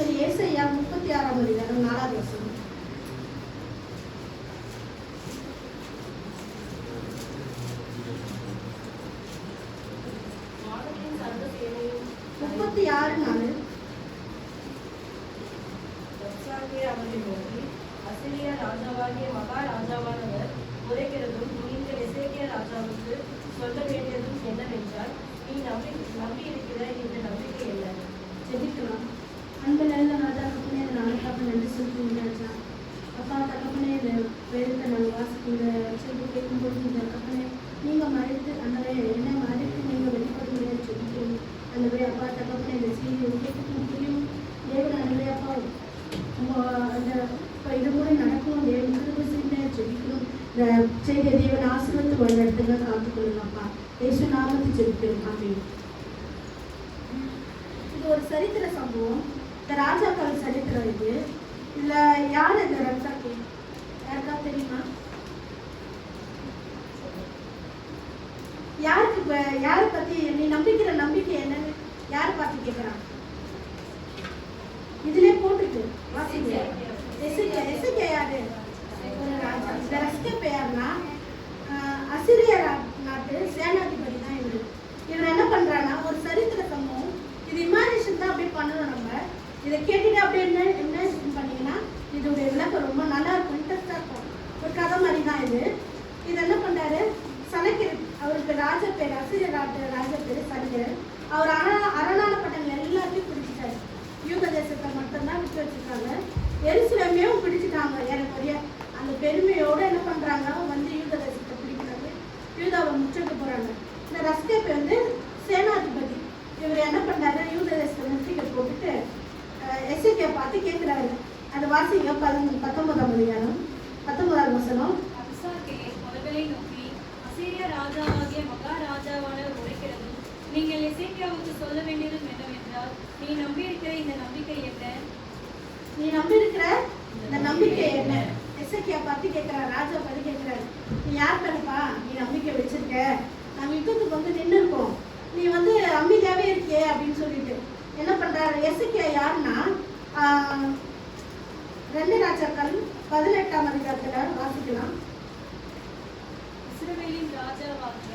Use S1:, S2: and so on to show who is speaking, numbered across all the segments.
S1: மாதிரி ஏசாயா 36ஆம் அதிகாரம் 4வது வசனம். 36:4.
S2: அவனை நோக்கி, அசிரியா ராஜாவாகிய மகாராஜாவானவர் உரைக்கிறதும் நீங்கள் எசேக்கியா ராஜாவுக்கு சொல்ல வேண்டியதும் என்னவென்றால், நீ நம்பி இருக்கிற இந்த நம்பிக்கை என்ன?
S1: ஜெபிக்கலாம். அன்பு நல்ல ராஜா தகப்பனே, நாளைக்காக நன்றி சொல்லுங்க ராஜா. அப்பா தகப்பனே, இந்த வேதத்தை நாங்கள் வாசிக்கிற சொல்லி கேட்கும்போது இந்த தகப்பனே நீங்கள் மறைத்து அந்த என்ன மறைத்து நீங்கள் வெளிப்படுங்க சொல்லிக்கிறீங்க. அந்த மாதிரி அப்பா தகப்பனே இந்த செய்தி கேட்கும் புரியும் தேவன் அந்த அப்பா அந்த இது கூட நடக்கும் தேவன் கிருபை செய்ய ஜெபிக்கணும். இந்த செய்தியை தேவன் ஆசீர்வதித்து வந்த இடத்துல காத்துக்கொள்ளுங்க அப்பா. இயேசு நாமத்தை ஜெபிக்கிறோம். ஆமென். இது ஒரு சரித்திர சம்பவம். இந்த ராஜாக்கள் சரித்திரம் இது. இதுல யார் இந்த ரப்சாக்கே யாருக்கா தெரியுமா? யாருக்கு யாரை பத்தி நீ நம்பிக்கிற நம்பிக்கை என்னன்னு யாரை பார்த்து கேட்கிறான்? இதுல போட்டுட்டு வாசிங்க. எசேக்கியா யாரு? ஒரு ராஜா. இந்த ரஸ்கேப் யாருன்னா அசிரியா நாட்டு சேனாதிபதி தான் இவரு. இவர் என்ன பண்றான்னா ஒரு சரித்திர சம்பவம். இது இமேஜினேஷன் தான் அப்படியே பண்ணணும். நம்ம இதை கேட்டுட்டு அப்படியே இமேஜின் பண்ணீங்கன்னா இதோடைய விளக்கம் ரொம்ப நல்லா இருக்கும், இன்ட்ரெஸ்டா இருக்கும். ஒரு கதை மாதிரி தான் இது. இது என்ன பண்றாரு? சனக்கிர், அவருக்கு ராஜா பேர், அசிரிய நாட்டு ராஜா பேர் சனக்கிர். அவர் அரணான பட்டங்கள் எல்லாத்தையும் பிடிச்சிட்டாரு. யூத தேசத்தை மட்டும்தான் விட்டு வச்சிருக்காங்க. எருசலேமையும் பிடிச்சிட்டாங்க. ஏறக்குறைய அந்த பெருமையோட என்ன பண்றாங்க, வந்து யூத தேசத்தை பிடிக்கிறாங்க, யூதாவை முற்றுகை போறாங்க. இந்த ரஸ்கேப் வந்து சேனாதிபதி. இவர் என்ன பண்றாரு, யூத தேசத்தை முற்றுகை போட்டுட்டு எசேக்கியா பார்த்து கேட்கிறாரு. அது வாசிங்க 19ஆம் அதிகாரம் 19வது வசனம்.
S2: அவர்களை நோக்கி, அசீரியா ராஜாவாகிய மகாராஜாவானவர் உரைக்கிறதும் நீங்கள் எசேக்கியாவுக்கு சொல்ல வேண்டியதும் என்னவென்றால், நீ நம்பியிருக்கிற இந்த நம்பிக்கை என்ன?
S1: நீ நம்பியிருக்கிற இந்த நம்பிக்கை என்ன? எசேக்கியா பார்த்து கேட்கிறார், ராஜா பார்த்து கேட்கிறாரு. நீ யார் தானப்பா நீ நம்பிக்கை வச்சிருக்க? நாங்கள் யுத்தத்துக்கு வந்து நின்று இருக்கோம், நீ வந்து அமைதியாவே இருக்கியே அப்படின்னு சொல்லிட்டு என்ன பண்றாரு? எசேக்கியா யாருன்னா 2 ராஜாக்கள் 18ஆம் அதிகாரத்துல வாசிக்கலாம்.
S2: இஸ்ரவேலின் ராஜாவாகிய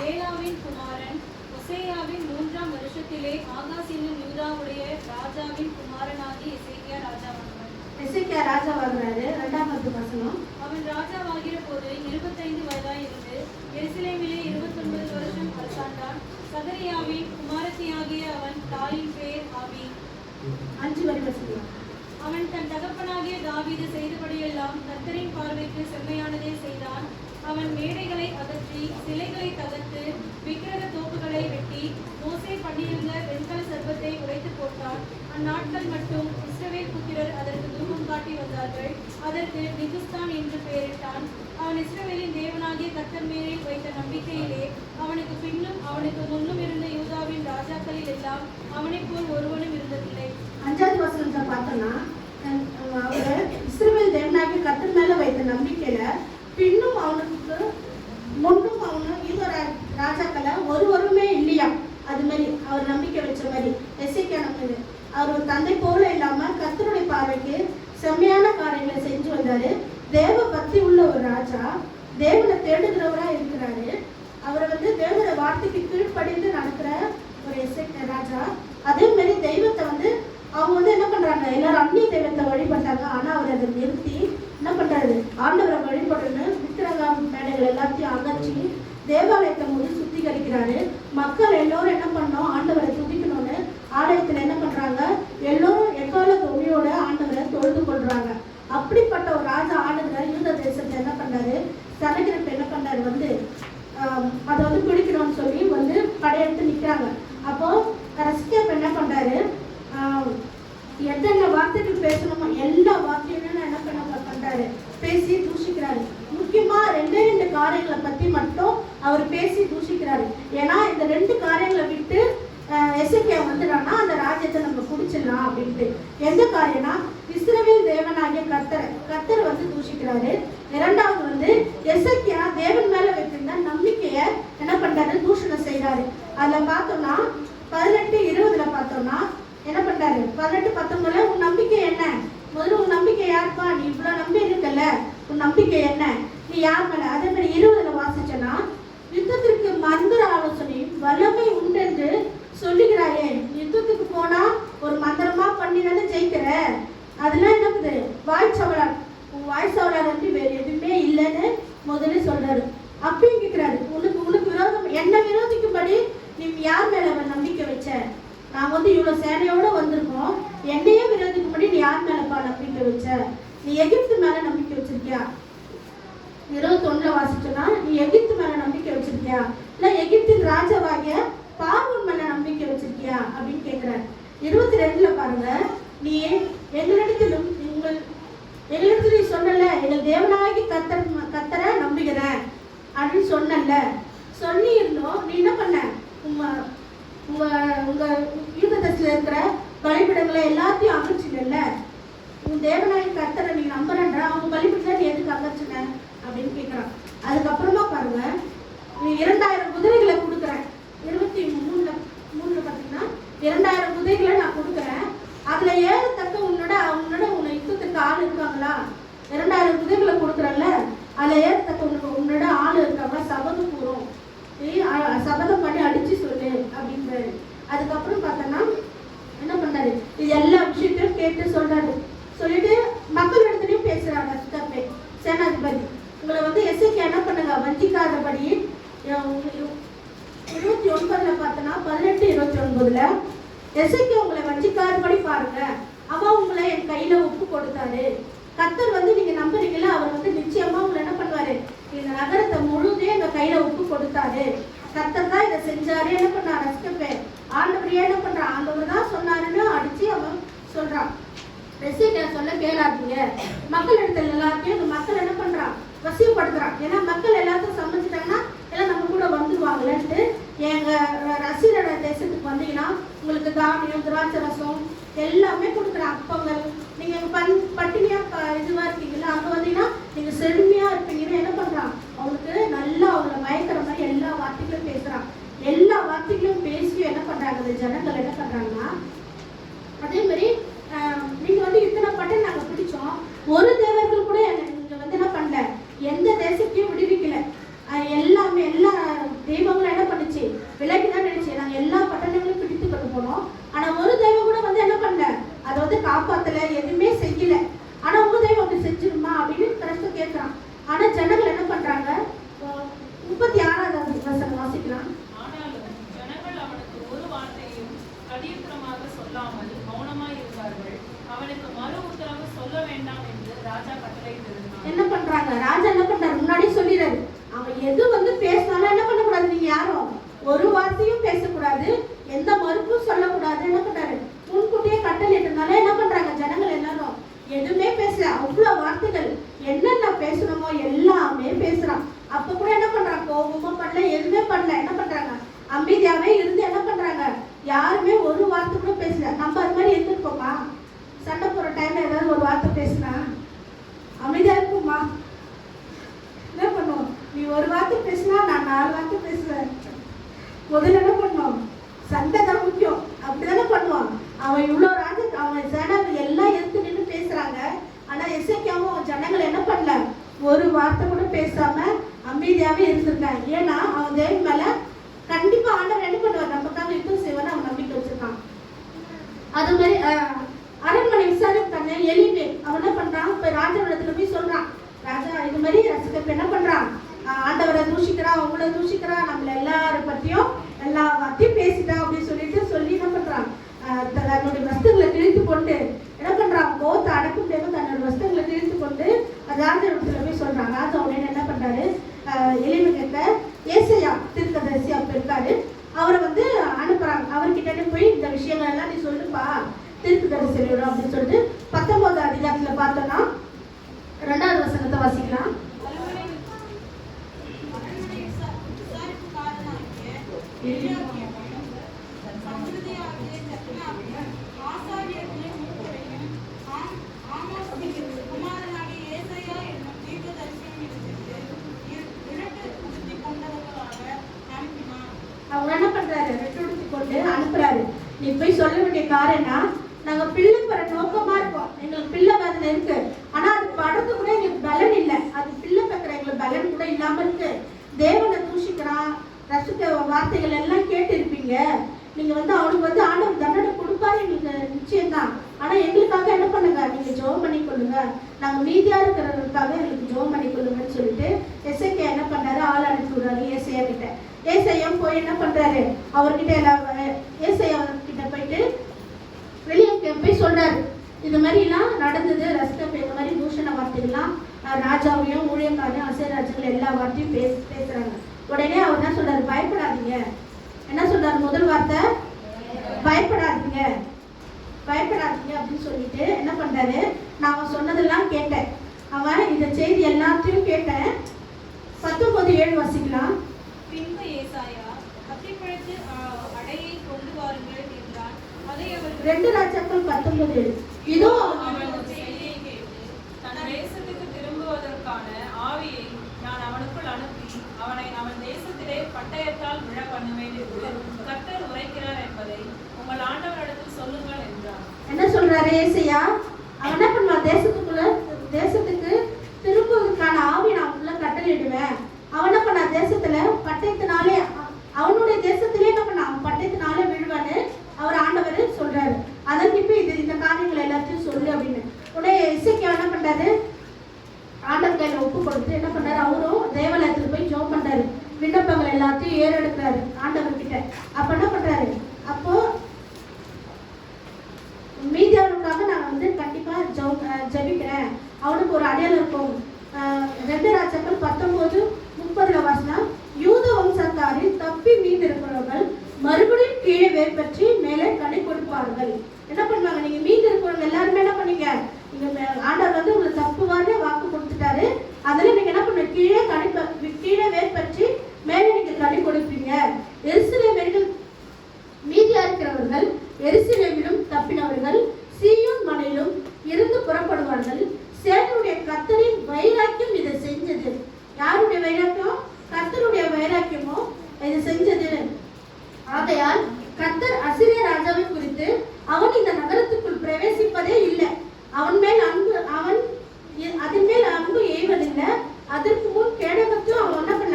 S2: ஏலாவின் குமாரன் ஒசேயாவின் 3ஆம் வருஷத்திலே ஆகாஸ் என்னும் யூதாவுடைய ராஜாவின் குமாரனாகி எசேக்கியா ராஜாவானார்.
S1: எசேக்கியா ராஜாவாகிறாரு. 2வது வசனம்.
S2: அவன் ராஜாவாகிற போது 25 வயதாயிருந்து எருசலேமிலே 29 வருஷம் அரசாண்டான். சகரியாவின் குமாரத்தியாகிய அவன் தாயின் பேர் ஆபி.
S1: 5 வரை வசனம்.
S2: அவன் தன் தகப்பனாகிய தாவீது செய்தபடியெல்லாம் கர்த்தரின் பார்வைக்கு செம்மையானதே செய்தான். அவன் மேடைகளை அகற்றி சிலைகளை தகர்த்து விக்கிரக தோப்புகளை வெட்டி மோசே பண்ணியிருந்த வெண்கல சர்ப்பத்தை உடைத்து போட்டான். அந்நாட்கள் மட்டும் இஸ்ரவேல் புத்திரர் அதற்கு தூபம் காட்டி வந்தார்கள். அதற்கு நிகுஸ்தான் என்று பெயரிட்டான். அவன் இஸ்ரவேலின் தேவனாகிய கர்த்தர் மேலில் வைத்த நம்பிக்கையிலே அவனுக்கு பின்னும் அவனுக்கு முன்னும் இருந்த யூதாவின் ராஜாக்களில் எல்லாம் அவனைப் போல் ஒருவனும் இருந்ததில்லை.
S1: 5வது வசனத்தை பார்த்தோம்னா அவர் இஸ்ரவேல் தேவனாகிய கர்த்தர் மேல வைத்த நம்பிக்கையில பின்னும் அவனுக்கு முன்னும் அவனும் யூத ராஜாக்களை ஒருவருமே இல்லையா. அது மாதிரி அவர் நம்பிக்கை வச்ச மாதிரி எசேக்கியா நம்பிக்கை. அவர் ஒரு தந்தை போல இல்லாம கர்த்தருடைய பார்வைக்கு செம்மையான காரியங்களை செஞ்சு வந்தாரு. தேவ பக்தி உள்ள ஒரு ராஜா, தேவனை தேடுகிறவரா இருக்கிறாரு. அவரை வந்து தேவனுடைய வார்த்தைக்கு கீழ்ப்படிந்து நடக்கிற ஒரு எசேக்கியா ராஜா. அதே மாதிரி தெய்வத்தை வந்து அவங்க வந்து என்ன பண்றாங்க, எல்லாரும் அந்நிய தெய்வத்தை வழிபட்டாங்க. ஆனா அவர் அதை நிறுத்தி என்ன பண்றாரு, ஆண்டவரை வழிபடணும், விக்கிரக மேடைகள் எல்லாத்தையும் அகற்றி தேவாலயத்தை முதல் சுத்திகரிக்கிறாரு. மக்கள் எல்லோரும் என்ன பண்ணோம், ஆண்டவரை துதிக்கணும்னு ஆலயத்துல என்ன பண்றாங்க, எல்லோரும் எக்கால தொழியோட ஆண்டவரை தொழுது கொள்றாங்க. அப்படிப்பட்ட ஒரு ராஜா ஆளுகிற யூத தேசத்தை என்ன பண்றாரு, சனக்கிரப்பு என்ன பண்றாரு, வந்து அதை வந்து பிடிக்கணும்னு சொல்லி வந்து படையெடுத்து நிக்கிறாங்க. அப்போ ரஸ்கேப் என்ன பண்றாரு, எத்தனை வார்த்தைகள் பேசணுமோ எல்லா வார்த்தையும் என்ன பண்றாரு, பேசி தூஷிக்கிறாரு. முக்கியமா 2 காரியங்களை பத்தி மட்டும் அவர் பேசி தூஷிக்கிறாரு. ஏன்னா இந்த 2 காரியங்களை விட்டு எசேக்கியா வந்துடான்னா அந்த ராஜ்யத்தை நம்ம குடிச்சிடலாம் அப்படின்ட்டு. எந்த காரியம்னா இஸ்ரவேல் தேவனாகிய கர்த்தரை வந்து தூஷிக்கிறாரு. 2வது வந்து எசேக்கியா தேவன் மேல வைத்திருந்த நம்பிக்கைய என்ன பண்றாரு, தூஷணம் செய்யறாரு. அதுல பார்த்தோம்னா 18:20 பார்த்தோம்னா என்ன பண்றாரு, 18-19 உன் நம்பிக்கை என்ன? முதல்ல உன் நம்பிக்கை யாருப்பா? நீ இவ்வளவு நம்பி இருக்கல, உன் நம்பிக்கை என்ன? நீ யார் மேல? அதே மாதிரி 20 வாசிச்சனா, யுத்தத்திற்கு மந்திர ஆலோசனை வல்லமை உண்டென்று சொல்லுகிறாயே, யுத்தத்துக்கு போனா ஒரு மந்திரமா பண்ணி தானே ஜெயிக்கிற, அதெல்லாம் என்னது? வாய்ச்சவளார். உன் வாய்ச்சவளார் வந்து வேற எதுவுமே இல்லைன்னு முதல்ல சொல்றாரு. அப்பயும் கேட்கிறாரு, உனக்கு விரோதம் என்ன விரோதிக்கும்படி நீ யார் மேல அவன் நம்பிக்கை வச்ச? நான் வந்து இவ்வளவு சேனையோட வந்திருக்கோம், என்னையே விரோதிக்கும்படி நீ யார் மேலப்பா நம்பிக்கை வச்ச? நீ எகிப்து மேல நம்பிக்கை வச்சிருக்கியா? 21 வாசிச்சோன்னா, நீ எகிப்து மேல நம்பிக்கை வச்சிருக்கியா, இல்ல எகிப்தின் ராஜாவாகிய பார்வோன் மேல நம்பிக்கை வச்சிருக்கியா அப்படின்னு கேட்கிறார். 22 பாருங்க, நீ எங்களிடத்திலும் நீ சொன்னல, எங்கள் தேவனாகி கத்தரை நம்புகிறேன் அப்படின்னு சொன்னல, சொல்லி இருந்தோம். நீ என்ன பண்ண? உங்க யூதத்தில் இருக்கிற பலிபிடங்களை எல்லாத்தையும் அகற்றினல்ல, உன் தேவனாகி கத்தரை நீ நம்புறன்ற அவங்க பலிபிடத்தை நீ எதுக்கு அகற்றின அப்படின்னு கேட்கிறான். அதுக்கப்புறமா பாருங்க, நீ 2000 குதிரைகளை கொடுக்குறேன். 23 பார்த்தீங்கன்னா 2000 குதிரைகளை நான் கொடுக்குறேன், அதுல ஏறத்தக்க உன்னோட உன்னை யுத்தத்துக்கு ஆள் இருக்காங்களா? 2000 குதிரைகளை கொடுக்குறல்ல, அதுல ஏறத்தக்க உன்னோட ஆள் இருக்காங்களா? சபதம் கூறும், சபதம் பண்ணி அடிச்சு சொல்லு அப்படின்றாரு. அதுக்கப்புறம் பார்த்தோன்னா என்ன பண்ணாரு? இது எல்லா விஷயத்தையும் கேட்டு சொல்றாரு. சொல்லிட்டு மக்கள் இடத்துலையும் பேசுறாங்க. தப்பே சேனாதிபதி, உங்களை வந்து எசேக்கியா என்ன பண்ணுங்க, வஞ்சிக்காதபடி 29 பார்த்தோன்னா 18-29 எசேக்கியா உங்களை வஞ்சிக்காதபடி பாருங்க, அவன் உங்களை என் கையில ஒப்பு கொடுத்தாரு. கர்த்தர் வந்து நீங்க நம்புறீங்களா, அவர் வந்து நிச்சயமா உங்களை என்ன பண்ணுவாரு, இந்த நகரத்தை முழுதே எங்க கையில ஒப்பு கொடுத்தாரு. கர்த்தர் தான் இதை செஞ்சாரு. என்ன பண்ணாரு? ரசிக்கப்பேன் ஆண்டவர் என்ன பண்றான்? ஆண்டவர் தான் சொன்னாருன்னு அடிச்சு அவன் சொல்றான். எசேக்கியா சொல்ல கேளாதீங்க. மக்கள் இடத்துல எல்லாத்தையும் இந்த மக்கள் என்ன பண்றான்? வசியப்படுத்துறான். ஏன்னா மக்கள் எல்லாத்தையும் சமைச்சிட்டாங்கன்னா எல்லாம் நம்ம கூட வந்துடுவாங்களேன்ட்டு, எங்க ரசிகர தேசத்துக்கு வந்தீங்கன்னா உங்களுக்கு தானியம், திராட்சை ரசம் எல்லாமே கொடுக்குறேன், அப்பங்கள். நீங்க பட்டினியா இதுவா இருக்கீங்களா, அங்க வந்தீங்கன்னா நீங்க செழுமையா இருப்பீங்கன்னு என்ன பண்றான்? அவங்களுக்கு நல்லா அவங்களை மயக்கிற மாதிரி எல்லா வார்த்தைகளும் பேசுறான். எல்லா வார்த்தைகளும் பேசி என்ன பண்றாங்க? அந்த ஜனங்கள் என்ன பண்றாங்கன்னா, அதே மாதிரி நீங்க வந்து இத்தனை பட்டம் நாங்க பிடிச்சோம், ஒரு தேவர்கள் கூட நீங்க வந்து என்ன பண்ணல, எந்த தேசத்தையும் விடுவிக்கல, எல்லாமே எல்லா தெய்வங்களும் என்ன பண்ணுச்சு? விலைக்குதான் நினைச்சு நாங்க எல்லா பட்டணங்களையும் பிடித்து கொண்டு போனோம். ஆனா ஒரு தெய்வம் கூட வந்து என்ன பண்ணல, அதை வந்து காப்பாத்தல, எதுவுமே செய்யல. ஆனா உங்க தெய்வம் அப்படி செஞ்சிருமா அப்படின்னு கிறிஸ்து கேட்கிறான். ஆனா ஜனங்கள் என்ன பண்றாங்க? 36வது வசனம் வாசிக்கலாம்.
S3: ஆனாலும் ஜனங்கள் அவனுக்கு ஒரு வார்த்தையும் கடியப்புறமாக சொல்லாமல் மௌனமாய் இருந்தார்கள். அவனுக்கு மறு உத்தரவு சொல்ல வேண்டாம் என்று ராஜா கட்டளையிட்டிருந்தான்.
S1: என்ன பண்றாங்க? ராஜா என்ன பண்றாரு? முன்னாடி சொல்லிடுறாரு, அவன் எது வந்து பேசினாலும் என்ன பண்ணக்கூடாது, நீங்க யாரும் ஒரு வார்த்தையும் பேசக்கூடாது, எந்த மறுப்பும் சொல்லக்கூடாது. என்ன பண்றாரு? முன்கூட்டியே கட்டளையிட்டனால என்ன பண்றாங்க? ஜனங்கள் எல்லாரும் எதுவுமே பேசல. அவ்வளவு வார்த்தைகள் என்னென்ன பேசணுமோ எல்லாமே பேசுறான். அப்ப கூட என்ன பண்றாங்க? கோபமும் பண்ணல, எதுவுமே பண்ணல. என்ன பண்றாங்க? அமைதியாவே இருந்து என்ன பண்றாங்க? யாருமே ஒரு வார்த்தை கூட பேசல. நம்ம அது மாதிரி இருந்திருப்போமா? சண்டை போற டைம்ல ஏதாவது ஒரு வார்த்தை பேசினா அமைதியா இருக்குமா? என்ன பண்ணுவோம்? நீ ஒரு வார்த்தை பேசினா நான் 4 வார்த்தை பேசுவேன். முதல்ல என்ன பண்ணுவோம்? சண்டை தான் முக்கியம், அப்படிதானே பண்ணுவான். அவன் இவ்வளவு அவன் ஜனங்கள் எல்லாம் எடுத்து நின்று பேசுறாங்க. ஆனா எசேக்கியாவும் அவன் ஜனங்கள் என்ன பண்ணல, ஒரு வார்த்தை கூட பேசாம அமைதியாவே இருந்திருக்காங்க. ஏன்னா அவன் தேவன் மேல கண்டிப்பா ஆண்டவர் என்ன பண்ணுவார்? நமக்காக யுத்தம் செய்வார், அவன் நம்பிக்கை வச்சிருக்கான். அது மாதிரி அரண்மனை விசாரிப்பாங்க. எலிமே அவன் என்ன பண்றான்? இப்ப ராஜாவிடத்துல போய் சொல்றான், ராஜா இது மாதிரி ரசிகப் என்ன பண்றான்? ஆண்டவரை தூஷிக்கிறான், அவங்கள தூஷிக்கிறான், நம்மள எல்லாரும் பத்தியும் எல்லா வார்த்தையும் பேசிட்டான் அப்படின்னு சொல்லி என்ன பண்றான்? தன்னுடைய வஸ்திரங்களை கிழித்து கொண்டு என்ன பண்றான்? கோத்தை அடக்கும் தேவை தன்னோட வஸ்திரங்களை கிழித்து கொண்டு ராஜாவிடத்துல போய் சொல்றான். ராஜா உடனே என்ன பண்றாரு? எலிமை கேட்க ஏசையா தீர்க்கதரிசி அப்ப இருக்காரு, அவரை வந்து அனுப்புறாங்க. அவர்கிட்ட போய் இந்த விஷயங்கள் எல்லாம் நீ சொல்லுப்பா, தீர்க்கதரிசி அப்படின்னு சொல்லிட்டு 19வது அதிகாரத்துல பார்த்தோம்னா 2வது வசனத்தை வாசிக்கலாம். அவங்க என்ன பண்றாரு? ரெட்டுடுத்தி கொண்டு அனுப்புறாரு. நீ போய் சொல்ல வேண்டிய காரணம், நாங்க பிள்ளை பெற நோக்கமா இருக்கோம், எங்களுக்கு பிள்ளை வேதனை இருக்கு, ஆனா அது படுறது கூட எங்களுக்கு பலன் இல்லை, அது பிள்ளை பெக்கிற எங்களுக்கு பலன் கூட இல்லாம இருக்கு. தேவனை தூஷிக்கிறான், ரசிக்க வார்த்தைகள் எல்லாம் கேட்டு இருப்பீங்க. நீங்க அவனுக்கு ஆண்டவர் தண்டனை கொடுப்பாரு, எங்களுக்கு நிச்சயம்தான். ஆனா எங்களுக்காக என்ன பண்ணுங்க, நீங்க ஜெபம் பண்ணி கொள்ளுங்க, நாங்க மீதியா இருக்கிறவங்களுக்காக எங்களுக்கு ஜெபம் பண்ணி கொள்ளுங்கன்னு சொல்லிட்டு எசேக்கியா என்ன பண்றாரு, ஆள் அனுப்பி விடுறாரு ஏசாயா கிட்ட. ஏசாயா போய் என்ன பண்றாரு, அவர்கிட்ட ஏசாயா கிட்ட போயிட்டு வெளியே போய் சொல்றாரு, இது மாதிரி எல்லாம் நடந்தது, ரசிக்க இந்த மாதிரி தூஷண வார்த்தைகள்லாம் ராஜாவையும் ஊழியக்காரையும் அசைராஜர்கள் எல்லா வார்த்தையும் பேசுறாங்க. உடனே அவர் என்ன சொல்றாரு, பயப்படாதீங்க. என்ன சொல்றாரு, முதல் வார்த்தை பயப்படாதீங்க, பயப்படாதீங்க அப்படின்னு சொல்லிட்டு என்ன பண்றாரு, நான் அவன் சொன்னதெல்லாம் கேட்டேன், அவன் இந்த செய்தி எல்லாத்தையும் கேட்டேன். 19:7 வாசிக்கலாம்.
S2: பின்பு ஏசாயா, அத்திப்பழத்து அடையை கொண்டு வாருங்கள் என்றான். அதை அவர்
S1: 2 ராஜாக்கள் 19:7. இதோ
S3: அவன் செய்தியை கேட்டு தன் தேசத்துக்கு திரும்புவதற்கான ஆவியை நான் அவனுக்குள் அனுப்பி அவனை அவன் தேசத்திலே பட்டயத்தால் விழ பண்ணுவேன் என்று கர்த்தர் உரைக்கிறார் என்பதை உங்கள் ஆண்டவரிடத்தில் சொல்லுங்கள் என்றார்.
S1: என்ன சொல்றாரு ஏசாயா, அவன் என்ன பண்ணுவான், தேசத்துக்கு திரும்புவதற்கான ஆவி நான் உள்ள கட்டளையிடுவேன். அவன் என்ன பண்ணா, தேசத்துல பட்டயத்தினாலே அவனுடைய தேசத்திலே என்ன பண்ணா, அவன் பட்டயத்தினாலே விழுவான்னு அவர் ஆண்டவர் சொல்றாரு. அதற்கு இப்ப இந்த காரியங்கள் எல்லாத்தையும் சொல்லு அப்படின்னு. உடனே எசேக்கியா என்ன பண்றாரு, ஆண்டவர் கையில ஒப்பு கொடுத்து என்ன பண்றாரு, அவரும் தேவாலயத்துல போய் ஜெபம் பண்றாரு, விண்ணப்பங்கள் எல்லாத்தையும் ஏறெடுக்கிறாரு ஆண்டவர் கிட்ட. அப்ப என்ன பண்றாரு, அப்போ மீதியாளருக்காக நான் கண்டிப்பா ஜெபிக்கிறேன், அவனுக்கு ஒரு அடையாளம் இருக்கும். 2 ராஜாக்கள் 19:30 வாசனம். யூத வம்சத்தாரில் தப்பி மீது இருக்கிறவர்கள் மறுபடியும் கீழே வேர் பற்றி மேலே கனி கொடுப்பார்கள். என்ன பண்ணுவாங்க, நீங்க மீது இருக்கிறவங்க எல்லாருமே என்ன பண்ணீங்க, நீங்க ஆண்டவர் உங்களுக்கு தப்புவான வாக்கு கொடுத்துட்டாரு, அதுல நீங்க என்ன பண்ண, கீழே வேர் பற்றி மேலே நீங்க கனி கொடுப்பீங்க. எருசலேமில் மீதியா இருக்கிறவர்கள் எருசலேமிலும் தப்பினவர்கள் சீயோன் மலையிலும் இருந்து புறப்படுவார்கள். சேனையுடைய கர்த்தரின் வைராக்கியம் இதை செஞ்சது. யாருடைய வைராக்கியம், கர்த்தருடைய வைராக்கியமோ இது செஞ்சது. ஆகையால் கர்த்தர் அசீரிய ராஜாவை குறித்து அவன் இந்த நகரத்துக்குள் பிரவேசிப்பதே இல்லை, அதன் மேல் அன்பு எய்வதில்லை, அதற்கு முன் கேடகத்தையும் அவன் என்ன பண்ண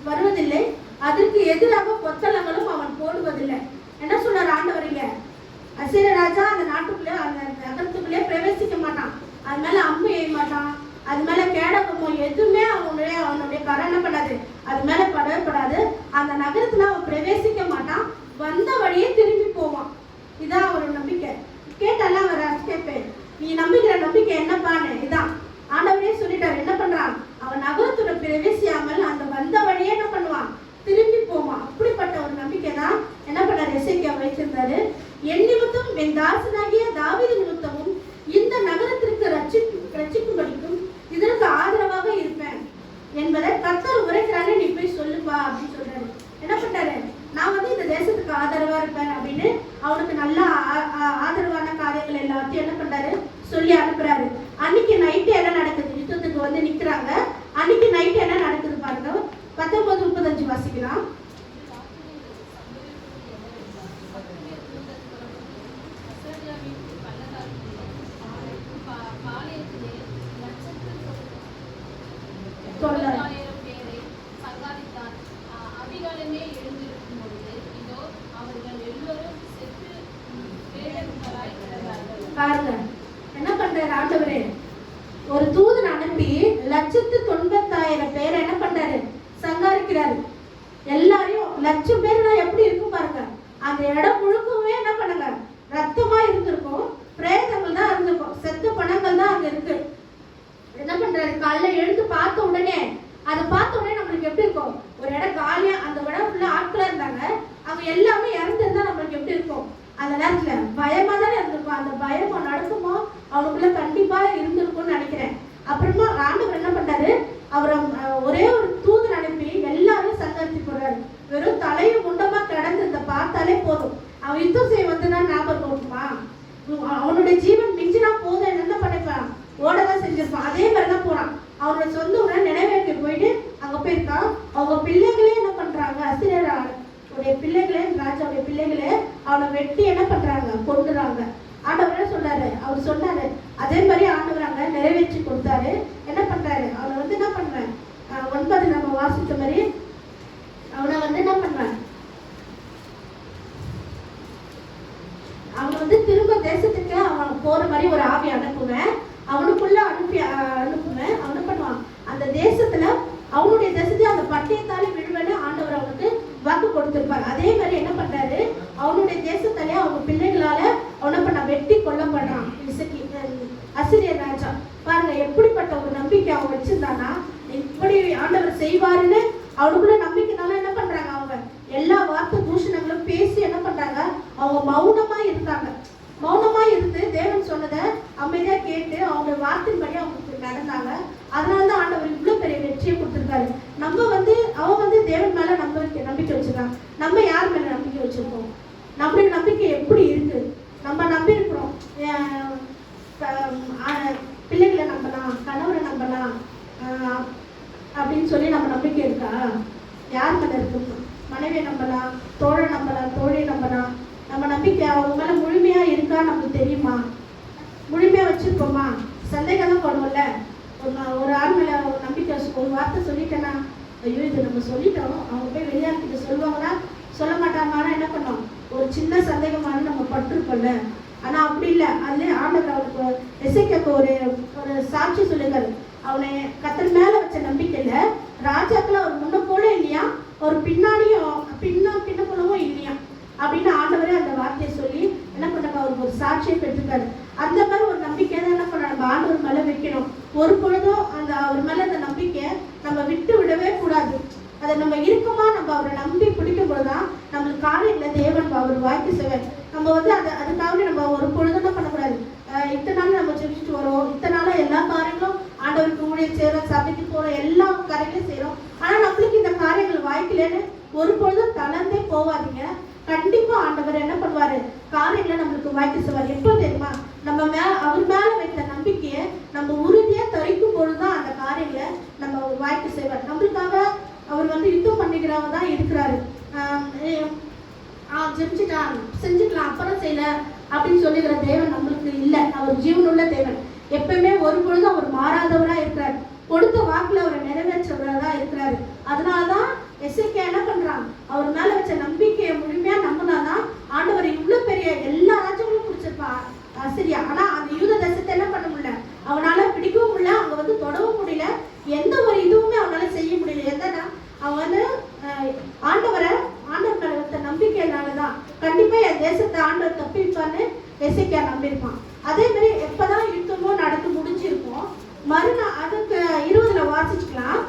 S1: வருவதில்லை, அதற்கு எதிராக கொத்தளங்களும் அவன் போடுவதில்லை. என்ன சொல்றாரு ஆண்டவரிங்க, அசீரிய ராஜா அந்த நாட்டுக்குள்ளே அந்த நகரத்துக்குள்ளே பிரவேசிக்க மாட்டான், அது மேல அம்பு எய்ய மாட்டான், அது மேல கேடகமோ எதுவுமே அவனுடைய கரை என்ன பண்ணாது, அது மேல படப்படாது. அந்த நகரத்துல அவன் பிரவேசிக்க மாட்டான், வந்த வழியே திரும்பி போவான். இதான் அவரோட நம்பிக்கை. கேட்டால அவர் கேட்பேன், நீ நம்பிக்கிற நம்பிக்கை என்னப்பான்னு. இதான் ஆண்டவரே சொல்லிட்டாரு. என்ன பண்றான், அவன் நகரத்தோட பிரவேசியாமல் அந்த வந்த வழியே என்ன பண்ணுவான், திரும்பி போவான். அப்படிப்பட்ட ஒரு நம்பிக்கை தான் என்ன பண்ணாரு, எசேக்கியா வைத்திருந்தாரு. என் நிமித்தம் என் தாசனாகிய தாவீது நிமித்தமும் இந்த நகரத்திற்கு ரட்சிக்கும்படிக்கும் இதற்கு ஆதரவாக இருப்பேன் என்பதை கர்த்தர் உரைக்கிறாரு, நீ போய் சொல்லுப்பா அப்படின்னு சொல்றாரு. என்ன பண்றாரு, நான் இந்த தேசத்துக்கு ஆதரவா இருப்பேன் அப்படின்னு அவனுக்கு நல்ல ஆதரவான காரியங்கள் எல்லாத்தையும் என்ன பண்றாரு சொல்லி அனுப்புறாரு. அன்னைக்கு நைட்டு என்ன நடக்குது, யுத்தத்துக்கு நிக்கிறாங்க. அன்னைக்கு நைட்டு என்ன நடக்குது பாருங்க. 19:35 வாசிக்கலாம். பாருங்க என்ன பண்றாரு ஆண்டவரே, ஒரு தூதன் அனுப்பி 1,90,000 பேரை என்ன பண்றாரு, சங்காரிக்கிறாரு. எல்லாரையும் 1,00,000 பேர்னா எப்படி இருக்கும் பாருங்க. அந்த இடம் முழுக்கவே என்ன பண்ணுங்க, ரத்தமா இருந்திருக்கும், பிரேதங்கள் தான் இருந்திருக்கும், செத்த பணங்கள் தான் அங்க இருக்கு. என்ன பண்றாரு, காலைல எழுந்து பார்த்த உடனே நம்மளுக்கு எப்படி இருக்கும், ஒரு இடம் காலியா, அந்த இடம் ஃபுல்லா ஆட்களா இருந்தாங்க, அவங்க எல்லாமே இறந்துருந்தா நம்மளுக்கு எப்படி இருக்கும், அந்த நேரத்துல பயமா தானே இருந்திருக்கும். அந்த பயமோ நடுக்குமோ அவனுக்குள்ள கண்டிப்பா இருந்திருக்கும்னு நினைக்கிறேன். அப்புறமா ஆண்டவர் என்ன பண்றாரு, அவரை ஒரே ஒரு தூதன் அனுப்பி எல்லாரும் சங்கரித்து போடுறாரு. வெறும் தலையும் முண்டமா கிடந்து பார்த்தாலே போதும், அவன் யுத்தம் செய்ய வந்துதான் ஞாபகம் இருக்குமா, அவனுடைய ஜீவன் மிஞ்சினா போதும் என்ன பண்ணிப்பான், ஓடதான் செஞ்சிருப்பான். அதே மாதிரிதான் போறான். அவனோட சொந்த ஊரை நினைவேற்க போயிட்டு அங்க போயிருக்கான். அவங்க பிள்ளைகளே என்ன பண்றாங்க, அசீரியருடைய பிள்ளைகளே, ராஜாவுடைய பிள்ளைகளே அவனை வெட்டி என்ன பண்றாங்க, கொண்டுறாங்க. ஆண்டவரே சொன்னாரு, அவர் சொன்னாரு. அதே மாதிரி ஆண்டவர் அங்க நிறைவேற்றி கொடுத்தாரு. என்ன பண்றாரு, அவனை வந்து என்ன பண்றேன் 9 நம்ம வாசித்த மாதிரி அவனை வந்து என்ன பண்றேன், அவன் வந்து திரும்ப தேசத்துக்கு அவன் போற மாதிரி ஒரு ஆவி அனுப்புவேன். அவனுக்குள்ள அனுப்புவேன். அவன் என்ன பண்ணுவான், அந்த தேசத்துல அவனுடைய தேசத்தை அந்த பட்டயத்தாலே விழுவேன்னு ஆண்டவர் அவனுக்கு வாக்கு கொடுத்திருப்பார். அதே மாதிரி என்ன பண்றாரு, அவனுடைய தேசத்தாலே அவங்க பிள்ளைகளால அவனை பண்ண வெட்டி கொல்லப்படுறான் அசிரியர் ராஜா. பாருங்க எப்படிப்பட்ட ஒரு நம்பிக்கை அவன் வச்சிருந்தானா, இப்படி ஆண்டவர் செய்வாருன்னு அவனுக்குள்ள நம்பிக்கைனால என்ன பண்றாங்க, அவங்க எல்லா வார்த்தை தூஷணங்களும் பேசி என்ன பண்றாங்க, அவங்க மௌனமா இருந்தாங்க. மௌனமா இருந்து தேவன் சொன்னதை அமைதியா கேட்டு அவங்க வார்த்தையின்படி அவங்களுக்கு நடந்தாங்க. அதனாலதான் ஆண்டவர் இவ்வளவு பெரிய வெற்றியை கொடுத்திருக்காரு. நம்ம வந்து அவன் வந்து தேவன் மேல நம்பிக்கை வச்சிருக்கான். நம்ம யார் மேல நம்பிக்கை வச்சிருக்கோம், நம்மளுடைய நம்பிக்கை எப்படி இருக்கு, நம்ம நம்பி இருக்கிறோம். பிள்ளைகளை நம்பலாம், கணவரை நம்பலாம் அப்படின்னு சொல்லி நம்ம நம்பிக்கை இருக்கா? யார் மேல இருக்கு? மனைவியை நம்பலாம், தோழை நம்பலாம், தோழியை நம்பலாம். நம்ம நம்பிக்கை அவங்க மேல முழுமையா இருக்கா நமக்கு தெரியுமா? முழுமையா வச்சிருக்கோமா? சந்தேகம் தான் பண்ணுவோம்ல. ஒரு ஆள் மேல ஒரு நம்பிக்கை ஒரு வார்த்தை சொல்லிட்டேன்னா, ஐயோ இது நம்ம சொல்லிட்டோம், அவங்க போய் வெளியாக்கிட்ட சொல்லுவாங்களா சொல்ல மாட்டாங்க. ஆனா என்ன பண்ணோம், ஒரு சின்ன சந்தேகமான நம்ம பட்டிருப்போம்ல. ஆனா அப்படி இல்லை. அதுல ஆண்டவர் அவனுக்கு எசேக்கியாவுக்கு ஒரு சாட்சி சொல்லுங்கள். அவனை கர்த்தர் மேல வச்ச நம்பிக்கையில ராஜாக்கள் அவர் முன்ன போல இல்லையா, ஒரு பின்னாடியும் பின்ன போலவும் இல்லையா அப்படின்னு ஆண்டவரே அந்த வார்த்தையை சொல்லி என்ன பண்ணாங்க, அவருக்கு ஒரு சாட்சியை பெற்றுக்காரு. அந்த மாதிரி ஒரு நம்பிக்கை தான் என்ன பண்ண நம்ம ஆண்டவர் மேல வைக்கணும். ஒரு பொழுதும் அந்த அவர் மேல அந்த நம்பிக்கையை நம்ம விட்டு விடவே கூடாது. அதை நம்ம இருக்குமா நம்ம அவரை நம்பி பிடிக்கும் போதுதான் நம்மளுக்கு காலையில தேவன் அவர் வாய்க்கு செய்வார். நம்ம வந்து அதுக்காக நம்ம ஒரு பொழுதும் என்ன பண்ணக்கூடாது. இத்தனை நாள் நம்ம ஜெபிச்சுட்டு வரோம், இத்தனை நாள் எல்லா காரியங்களும் ஆண்டவருக்கு ஊழியம் செய்யறோம், சபைக்கு போறோம், எல்லா காரியங்களும் செய்யறோம். ஆனா நம்மளுக்கு இந்த காரியங்கள் வாய்க்கலன்னு ஒரு பொழுதும் தளர்ந்தே போவாதீங்க. கண்டிப்பா ஆண்டவர் என்ன பண்ணுவாரு, காரியங்களை நம்மளுக்கு வாய்க்கு செய்வார். எப்போ தெரியுமா, நம்ம அவர் மேல வைத்த நம்பிக்கையை நம்ம உறுதியா தரிக்கும் பொழுதுதான் அந்த காரியங்களை நம்ம வாய்க்கு செய்வார். நம்மளுக்காக அவர் வந்து யுத்தம் பண்ணிக்கிறவங்க தான் இருக்கிறாரு. ஜெபிச்சுட்டான் செஞ்சுக்கலாம் அப்புறம் செய்யல அப்படின்னு சொல்லிக்கிற தேவன் நம்மளுக்கு இல்லை. அவர் ஜீவனுள்ள தேவன். எப்பயுமே ஒரு பொழுதும் அவர் மாறாதவரா இருக்கிறார். கொடுத்த வாக்குல அவரை நிறைவேற்றவரா இருக்கிறாரு. அதனாலதான் எசேக்கியா என்ன பண்றான், அவர் மேல வச்ச நம்பிக்கையை முழுமையா நம்பினாதான் ஆண்டவர் இவ்வளவு பெரிய எல்லா ராஜ்யங்களும் பிடிச்சிருப்பா சரியா. ஆனா அந்த யூத தேசத்தை என்ன பண்ண முடியல, அவனால பிடிக்கவும் முடியல, அவங்க வந்து தொடவும் முடியல, எந்த ஒரு இதுவுமே அவனால செய்ய முடியல. எந்தனா அவன் வந்து ஆண்டவர் மேல வைத்த நம்பிக்கையினாலதான் கண்டிப்பா என் தேசத்தை ஆண்டவர் தப்பிப்பான்னு எசேக்கியா நம்பியிருப்பான். அதே மாதிரி எப்பதான் யுத்தமோ நடந்து முடிஞ்சிருக்கும், மறுநாள் அதுக்கு 20ல வாசிச்சுக்கலாம்.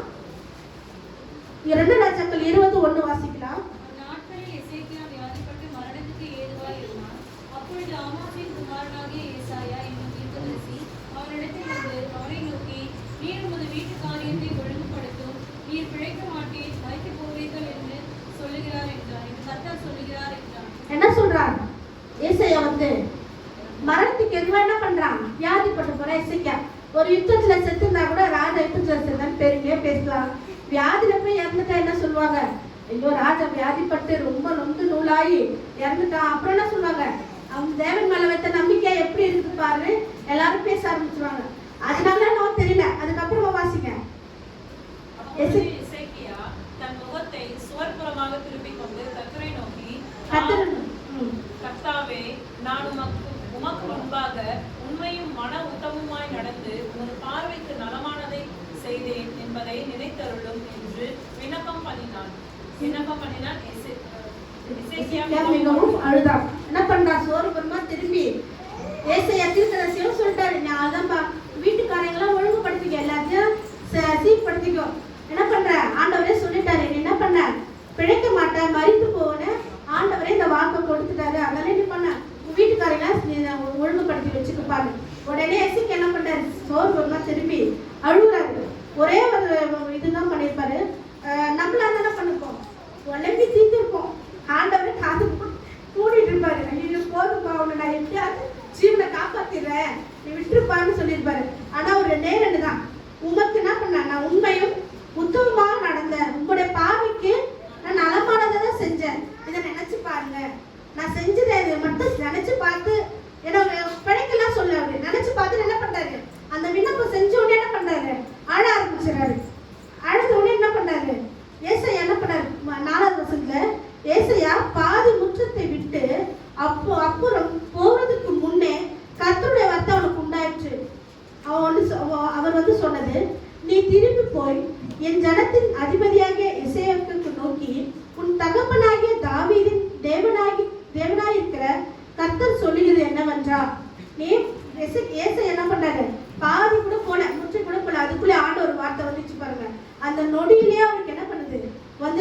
S1: 2 ராஜாக்கள் 20:1 வாசிக்கலாம்.
S2: நாட்களில் எசேக்கியா வியாதிப்பட்டு மரணத்துக்கு ஏதுவாய் இருந்தான். அப்பொழுது ஆமோசின் குமாரனாகிய ஏசாயா என்னும் தீர்க்கதரிசி அவனிடத்தில் வந்து அவரை நோக்கி, நீர் உமது வீட்டு காரியத்தை ஒழுங்குபடுத்தும், நீர் பிழைக்க மாட்டீர், மரித்து போவீர்கள் என்று சொல்லுகிறார் என்றார். கர்த்தர் சொல்லுகிறார் என்றார்.
S1: என்ன சொல்றான் ஏசாயா வந்து மரணத்துக்கு எதுவா என்ன பண்றான், வியாதிப்பட்டு போற எசேக்கியா. ஒரு யுத்தத்துல செத்துருந்தா கூட ராஜா யுத்தத்துல செத்தான் பெருமையா பேசலாம். வியாதியில போய் இறந்துட்டா என்ன சொல்லுவாங்க, ஐயோ ராஜா வியாதிப்பட்டு ரொம்ப நொந்து நூலாகி இறந்துட்டான். அப்புறம் என்ன சொல்லுவாங்க, அவங்க தேவன் மேல வைத்த நம்பிக்கை எப்படி இருக்கு பாரு, எல்லாரும் பேச ஆரம்பிச்சுருவாங்க. அதனால நான் தெரியல. அதுக்கப்புறமா வாசிங்க.
S3: எசேக்கியா தன் முகத்தை சுவர்புறமாக திருப்பிக் கொண்டு கர்த்தரை நோக்கி, கர்த்தாவே, நான் உமக்கு முன்பாக உண்மையும் மன உத்தமுமாய் நடந்து உமது பார்வைக்கு நலமானதை செய்தேன் என்பதை நினைத்தருளும் என்று விண்ணப்பம் பண்ணினான்.
S1: மிகவும் அழுதான். என்ன பண்றா, சோறுபுறமா திரும்பி ஏசாயா தீர்க்கதரிசியும் சொல்லிட்டாரு, நான் அதான் வீட்டுக்காரங்களாம் ஒழுங்குபடுத்திக்க, எல்லாத்தையும் சீர்படுத்திக்கோ. என்ன பண்ற, ஆண்டவரே சொல்லிட்டாரு, நீ என்ன பண்ண, பிழைக்க மாட்டேன், மரித்து போவன்னு ஆண்டவரே இந்த வாக்கை கொடுத்துட்டாரு. அதனால என்ன பண்ண, வீட்டுக்காரங்க ஒழுங்குபடுத்தி வச்சுக்கப்பாரு. உடனே எசேக்கியா என்ன பண்றாரு, சோறுபுறமா திரும்பி அழுகுறாரு. ஒரே ஒரு இதுதான் பண்ணியிருப்பாரு. நம்மளா என்ன பண்ணிருப்போம், உடம்பி தீர்த்திருப்போம். ஆண்டவரை காது கூடிட்டு இருப்பாரு, ஐயோ போதுப்பா, உன்னை நான் எப்படியாவது ஜீவனை காப்பாத்திடுறேன், நீ விட்டுருப்பான்னு சொல்லியிருப்பாரு. ஆனா ஒரு 2 தான், உமக்கு என்ன பண்ண, நான் உண்மையும்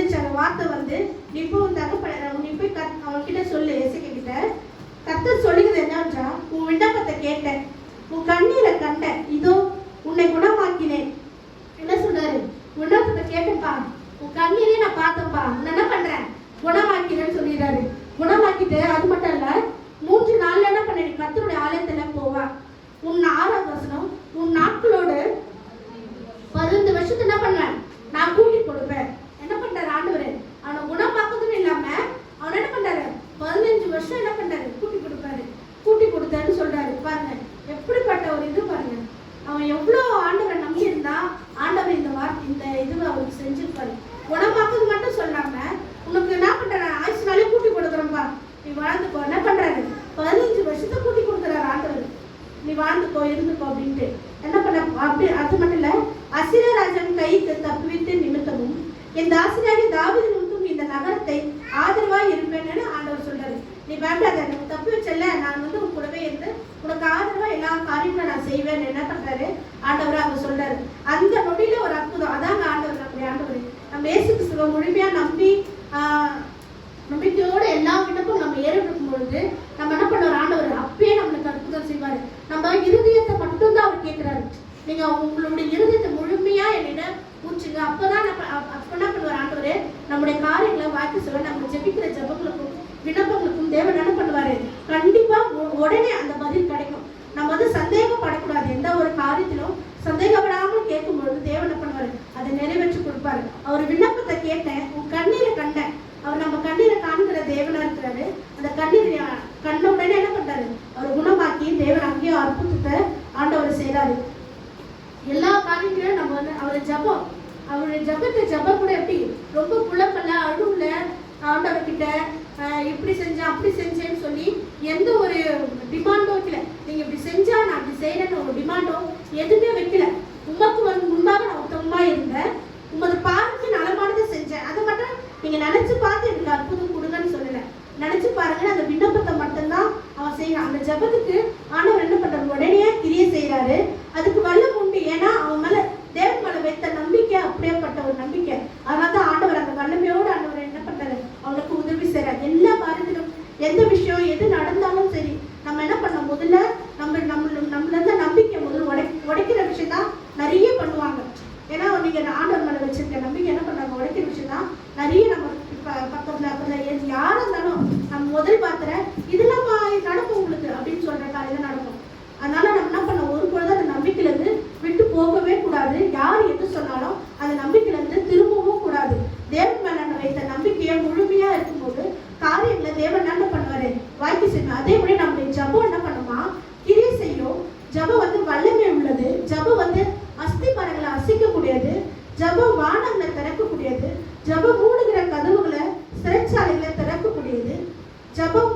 S1: வந்துச்சு அந்த வார்த்தை வந்து, நீ போய் நீ போய் அவன்கிட்ட சொல்லு, எசேக்கியா கிட்ட. கர்த்தர் சொல்லுகிறது என்னன்றா, உன் விண்ணப்பத்தை கேட்டேன், உன் கண்ணீரை கண்டேன், இதோ உன்னை குணமாக்கினேன். என்ன சொல்றாரு? விண்ணப்பத்தை கேட்டேன்ப்பா, உன் கண்ணீரே நான் பார்த்தேன்ப்பா, உன்னை என்ன பண்றேன், குணமாக்கிறேன்னு சொல்லிடுறாரு. குணமாக்கிட்டு அது மட்டும் இல்ல, 3 நாள்ல என்ன பண்ண, கர்த்தருடைய ஆலயத்துல போவா. உன் 6வது வசனம், உன் நாட்களோடு 15 வருஷத்துக்கு என்ன பண்ணுவேன், நான் கூட்டி கொடுப்பேன். என்ன பண்றாரு ஆண்டவர்? அவனை குணமாக்குறதுன்னு இல்லாம அவன் என்ன பண்றாரு, 15 வருஷம் என்ன பண்றாரு, கூட்டி கொடுப்பாரு. கூட்டி கொடுத்தாருன்னு சொல்றாரு. பாருங்க எப்படிப்பட்ட ஒரு இது பாருங்க. அவன் எவ்வளவு ஆண்டவரை நம்பி இருந்தா ஆண்டவர் இந்த இதுவை அவருக்கு செஞ்சிருப்பாரு. குணமாக்குறது மட்டும் சொல்லாம, உனக்கு என்ன பண்றாரு, ஆயுசுனாலே கூட்டி கொடுக்குறப்பா, நீ வாழ்ந்துக்கோ. என்ன பண்றாரு, 15 வருஷத்தை கூட்டி கொடுக்குறாரு ஆண்டவர். நீ வாழ்ந்துக்கோ, இருந்துக்கோ அப்படின்ட்டு. என்ன பண்ண அப்படி அது மட்டும் இல்ல, அசீரிய ராஜன் கைக்கு தப்புவித்து நிமித்தமும் என் தாசனாகிய தாவீது நிமித்தமும் இந்த நகரத்தை ஆதரவா இருப்பேன்னு ஆண்டவர் சொல்றாரு. நீ பயப்படாத, எனக்கு தப்பு வச்சல, நான் வந்து உன் கூடவே இருந்து உனக்கு ஆதரவா எல்லா காரியங்களும் நான் செய்வேன். என்ன பண்றாரு ஆண்டவர் அவர் சொல்றாரு. அந்த நொடியில ஒரு அற்புதம். அதாங்க ஆண்டவர், நம்முடைய ஆண்டவர். நம்ம இயேசு கிறிஸ்துவை முழுமையா நம்பி நம்பிக்கையோட எல்லா விண்ணப்பும் நம்ம ஏறிடும் பொழுது நம்ம என்ன பண்ணுவார் ஆண்டவர், அப்பயே நம்மளுக்கு அற்புதம் செய்வாரு. நம்ம இருதயத்தை மட்டும்தான் அவர் கேட்கிறாரு. நீங்க உங்களுடைய இருதயத்தை முழுமையா என்னிடம் பூச்சுங்க, அப்பதான் அப்ப என்ன பண்ணுவார் ஆண்டவர், நம்முடைய காரியங்களை வாய்ப்பு சொல்ல, நம்ம ஜெபிக்கிற ஜெபங்களுக்கும் விண்ணப்பங்களுக்கும் தேவன் என்ன பண்ணுவாரு, கண்டிப்பா உடனே அந்த பதில் கிடைக்கும். நம்ம வந்து சந்தேகப்படக்கூடாது. எந்த ஒரு காரியத்திலும் சந்தேகப்படாமல் கேட்கும் பொழுது தேவன் என்ன பண்ணுவாரு, அதை நிறைவேற்றி கொடுப்பாரு. அவர் விண்ணப்பத்தை கேட்டேன், உன் கண்ணீரை கண்டேன். அவர் நம்ம கண்ணீரை காண்கிற தேவனா இருக்கிறாரு. அந்த கண்ணீரை கண்ட உடனே என்ன பண்றாரு, அவர் குணமாக்கி தேவன் அங்கேயும் அற்புதத்தை ஆண்டவர் செய்யறாரு. எல்லா காரியங்களையும் நம்ம வந்து அவருடைய ஜபம் கூட எப்படி ரொம்ப புலப்பல்ல, அழுவுல ஆண்டவர்கிட்ட இப்படி செஞ்சேன் அப்படி செஞ்சேன்னு சொல்லி எந்த ஒரு டிமாண்டோ வைக்கல. நீங்க இப்படி செஞ்சா நான் அப்படி செய்யறேன்னு ஒரு டிமாண்டோ எதுவுமே வைக்கல. உமக்கு முன்பாக நான் உத்தமமா இருந்தேன், உமது பார்வைக்கு நலமானதை செஞ்சேன். அதை மட்டும் நீங்க நினைச்சு பார்த்து எனக்கு அற்புதம் கொடுங்கன்னு சொல்லல. நினைச்சு பாருங்க, அந்த விண்ணப்பத்தை மட்டும்தான் அவன் செய்யறான். அந்த ஜபத்துக்கு ஆண்டவர் என்ன பண்றாரு, உடனே கிரியை செய்யறாரு. அதுக்கு வல்லம் உண்டு. ஏன்னா அவன் மேல தேவன் மேல வைத்த நம்பிக்கை அப்படியேப்பட்ட ஒரு நம்பிக்கை. அதனாலதான் ஆண்டவர் அந்த வல்லமையோடு ஆண்டவர் என்ன பண்றாரு, அவனுக்கு உதவி செய்யறாரு. எல்லா காரியத்திலும் எந்த விஷயம் எது நடந்தாலும் சரி, நம்ம என்ன பண்ணோம், முதல்ல நம்மள நம்பிக்கை முதல்ல உடைக்கிற விஷயம் தான் நிறைய பண்ணுவாங்க. ஏன்னா நீங்க ஆண்டவர் மேல வச்சிருக்க நம்பிக்கை என்ன பண்றாங்க, உடைக்கிற விஷயம் தான் நிறைய. நம்ம பக்கத்துல யாரா இருந்தாலும் நம்ம முதல் பாத்திர இதெல்லாம் நடக்கும் உங்களுக்கு அப்படின்னு சொல்ற காரியம் நடக்கும். அதனால நம்ம என்ன பண்ண, ஒரு பொழுது அந்த நம்பிக்கையில இருந்து விட்டு போகவே கூடாது. யார் எது சொன்னாலும் அந்த நம்பிக்கையில இருந்து திரும்பவும் கூடாது. தேவன் மேல வைத்த நம்பிக்கையை முழுமையா இருக்கும்போது காரியங்களை தேவன் என்ன பண்ணுவாரு, வாய்க்கு செய்யணும். அதே மாதிரி நம்முடைய ஜபம் என்ன பண்ணுமா, கிரியை செய்யும். ஜபம் வந்து வல்லமை உள்ளது. ஜபம் வந்து அஸ்தி மரங்களை அசைக்கக்கூடியது. ஜபம் வானங்களை திறக்கக்கூடியது. ஜபம் மூடுகிற கதவுகளை சிறைச்சாலைகளை திறக்கக்கூடியது. ஜபம்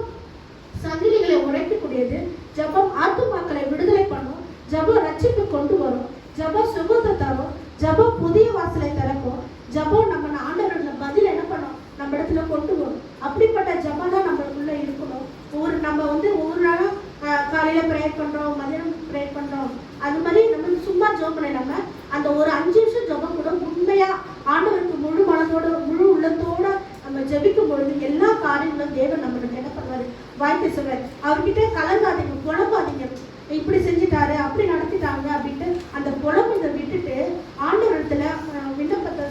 S1: சங்கிலிகளை உடைக்கக்கூடியது. ஜபம் ஆத்துமாக்களை விடுதலை பண்ணும். ஜபம் ரட்சிப்பு கொண்டு வரும். ஜபம் சுகத்தை தரும். ஜபம் புதிய வாசலை திறக்கும். ஜபம் நம்ம ஆண்டவரோட பதில் என்ன பண்ணும், நம்ம இடத்துல கொண்டு வரும். அப்படிப்பட்ட ஜபம் தான் நம்மளுக்குள்ள இருக்கணும். நம்ம வந்து ஒவ்வொரு நாளும் காலையில ப்ரேயர் பண்றோம், மதியம் ப்ரேயர் பண்றோம். அது மாதிரி நம்ம சும்மா ஜபம் பண்ணாம அந்த ஒரு 5 நிமிஷம் ஜபம் கூட உண்மையா ஆண்டவருக்கு முழு மனதோட முழு உள்ளத்தோட நம்ம ஜபிக்கும் பொழுது எல்லா காரியங்களும் தேவன் நம்மளுக்கு என்ன பண்ணுவாரு, வாய்ப்பு சொல்றாரு. அவர்கிட்ட கலங்காதீங்க, புலம்பாதீங்க, இப்படி செஞ்சுட்டாரு அப்படி நடத்திட்டாங்க அப்படின்ட்டு அந்த புலம்புதை விட்டுட்டு ஆண்டவரத்துல விண்ணப்பத்தை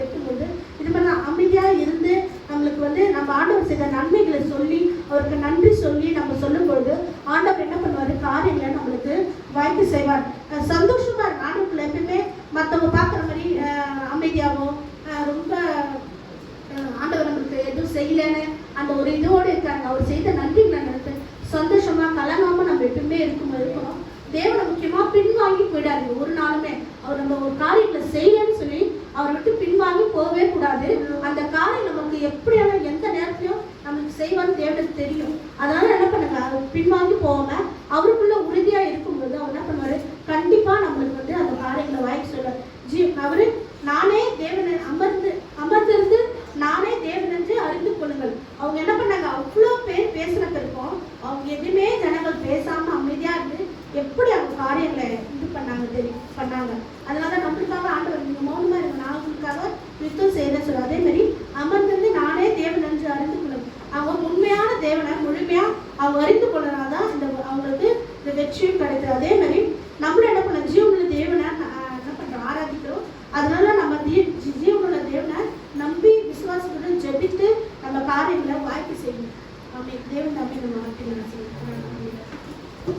S1: வைக்கும்போது இது மாதிரி அமைதியா இருந்து நம்மளுக்கு வந்து நம்ம ஆண்டவர் செய்த நன்மைகளை சொல்லி அவருக்கு நன்றி சொல்லி நம்ம சொல்லும் பொழுது ஆண்டவர் என்ன பண்ணுவாரு, காரியங்களை நம்மளுக்கு வாய்ப்பு செய்வார். சந்தோஷமா இருக்கு. ஆண்டவர்கள் எப்பயுமே மற்றவங்க பார்க்குற மாதிரி அமைதியாகவும் ரொம்ப ஆண்டவர் நம்மளுக்கு எதுவும் செய்யலன்னு அந்த ஒரு இதோடு இருக்காங்க. அவர் செய்த நன்றிகளை நினைத்து சந்தோஷமா கலங்காம நம்ம எப்பவுமே இருக்கணும். தேவனை முக்கியமா பின்வாங்கி போயிடாது ஒரு நாளுமே. அவர் நம்ம ஒரு காரியங்களை செய்யலன்னு சொல்லி அவரை விட்டு பின்வாங்கி போகவே கூடாது. அந்த காரியம் நமக்கு எப்படியான எந்த நேரத்திலையும் நம்மளுக்கு செய்வான்னு தேவனுக்கு தெரியும். அதனால என்ன பண்ணுங்க, பின்வாங்கி போகாம அவருக்குள்ள உறுதியா இருக்கும்போது அவர் என்ன பண்ணுவாரு, கண்டிப்பா நம்மளுக்கு வந்து அந்த காரியங்களை வாய்க்கு சொல்லுவார். அவரு நானே தேவனை அமர்ந்திருந்து நானே தேவன் என்று அறிந்து கொள்ளுங்கள். அவங்க என்ன பண்ணாங்க, அவ்வளோ பேர் பேசுற பிறக்கும் அவங்க எதுவுமே ஜனங்கள் பேசாம அமைதியா இருந்து எப்படி அவங்க காரியங்களை இது பண்ணாங்க. அதனால நம்மளுக்காக ஆண்டவர் நீங்க மௌனமா இருங்க, நான் உங்களுக்காக யுத்தம் செய்யறேன்னு சொல்லுவார். அதே அவங்க அறிந்து கொள்ளனாதான் இந்த அவங்களுக்கு இந்த வெற்றியும் கிடைக்குது. அதே மாதிரி நம்மளும் என்ன பண்ண ஜீவனுள்ள தேவனை என்ன பண்றோம், ஆராதிக்கிறோம். அதனால நம்ம ஜீவனுள்ள தேவனை நம்பி விசுவாசத்துடன் ஜெபித்து நம்ம காரியங்களை வாய்ப்பு செய்யணும். அப்படி தேவன் நம்பி நம்ம வாழ்க்கையில